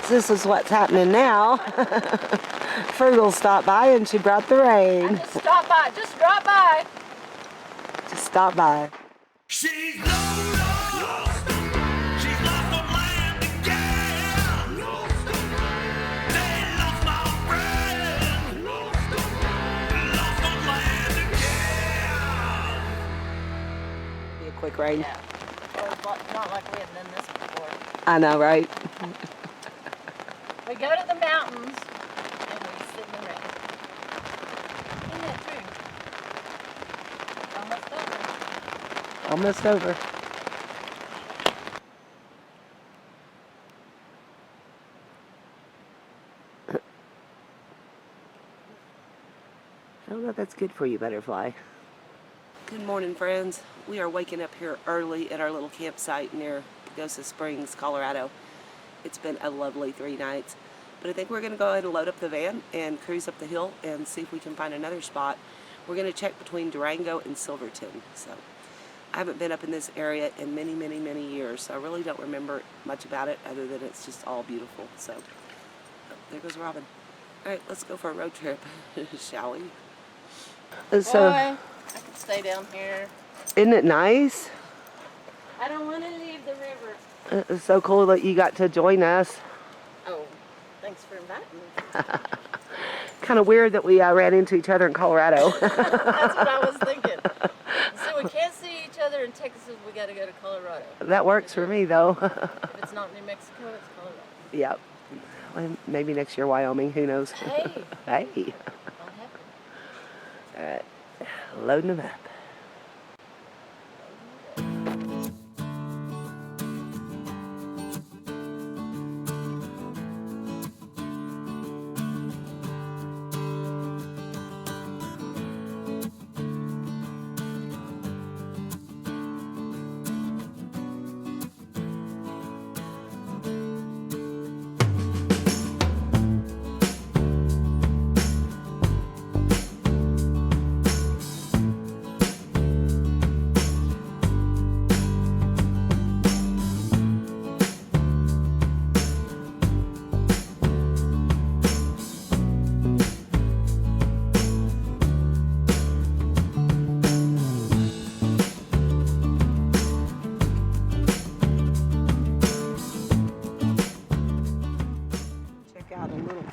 this is what's happening now. Frugal stopped by and she brought the rain. I just stopped by. Just drop by. Just stop by. She's lost. She's lost on land again. They lost my friend. Lost on land again. Be a quick rain. Yeah. Well, it's not like we had done this before. I know, right? We go to the mountains and we sit in the rain. Isn't that true? Almost over. Almost over. I don't know if that's good for you, butterfly. Good morning, friends. We are waking up here early at our little campsite near Pagosa Springs, Colorado. It's been a lovely 3 nights, but I think we're going to go ahead and load up the van and cruise up the hill and see if we can find another spot. We're going to check between Durango and Silverton. So I haven't been up in this area in many, many, many years, so I really don't remember much about it other than it's just all beautiful. So oh, there goes Robin. All right, let's go for a road trip, shall we? So, Boy, I could stay down here. isn't it nice? I don't want to leave the river. It's so cool that you got to join us. Oh, thanks for inviting me. Kind of weird that we ran into each other in Colorado. That's what I was thinking. So we can't see each other in Texas. We got to go to Colorado. That works for me, though. If it's not New Mexico, it's Colorado. Yep. Well, maybe next year, Wyoming. Who knows? Hey. Hey. What happened? All right. Loading them up.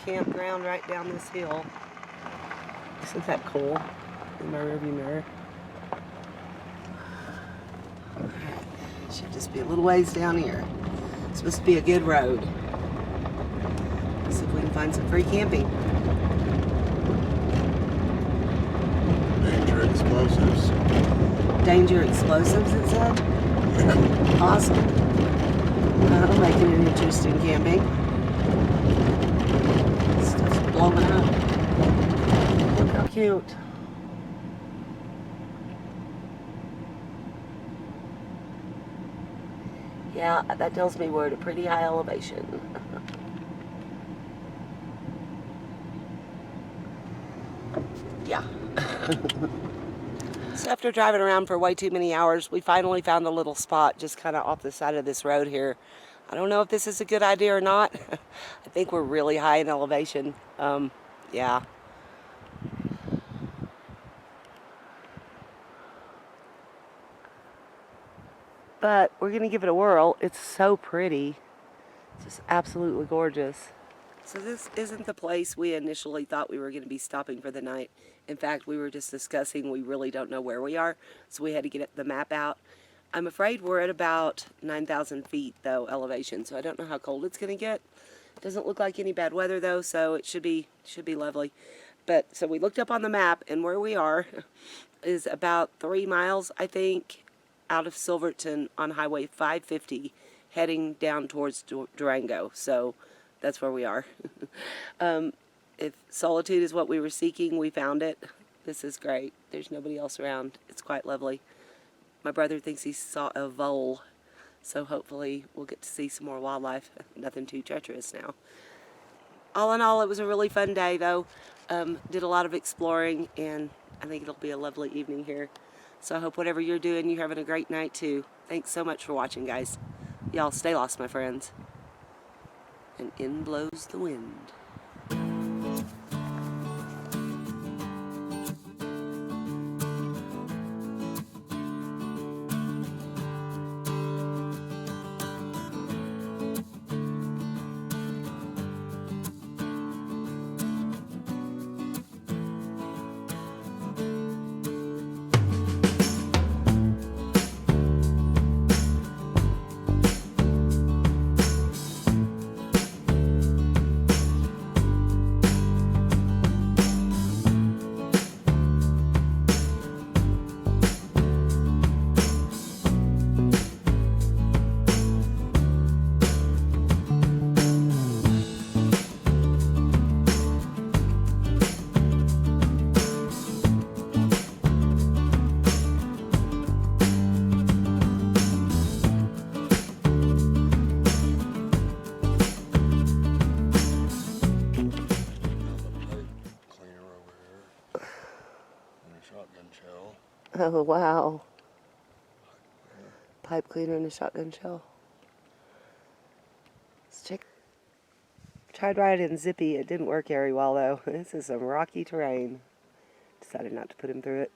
Campground right down this hill. Isn't that cool? In my rearview mirror. Should just be a little ways down here. It's supposed to be a good road. Let's see if we can find some free camping. Danger explosives. Danger explosives, it said? Yeah. Awesome. That'll make it an interesting camping. Stuff's blowing up. Look how cute. Yeah, that tells me we're at a pretty high elevation. Yeah. So after driving around for way too many hours, we finally found a little spot just kind of off the side of this road here. I don't know if this is a good idea or not. I think we're really high in elevation. Yeah. But we're going to give it a whirl. It's so pretty. It's just absolutely gorgeous. So this isn't the place we initially thought we were going to be stopping for the night. In fact, we were just discussing we really don't know where we are, so we had to get the map out. I'm afraid we're at about 9,000 feet, though, elevation, so I don't know how cold it's going to get. It doesn't look like any bad weather, though, so it should be lovely. But so we looked up on the map, and where we are is about 3 miles, I think, out of Silverton on Highway 550, heading down towards Durango. So that's where we are. If solitude is what we were seeking, we found it. This is great. There's nobody else around. It's quite lovely. My brother thinks he saw a vole, so hopefully we'll get to see some more wildlife. Nothing too treacherous now. All in all, it was a really fun day, though. Did a lot of exploring, and I think it'll be a lovely evening here. So I hope whatever you're doing, you're having a great night, too. Thanks so much for watching, guys. Y'all stay lost, my friends. And in blows the wind. Oh, wow. Pipe cleaner and a shotgun shell. Let's check. Tried riding in Zippy. It didn't work very well, though. This is some rocky terrain. Decided not to put him through it.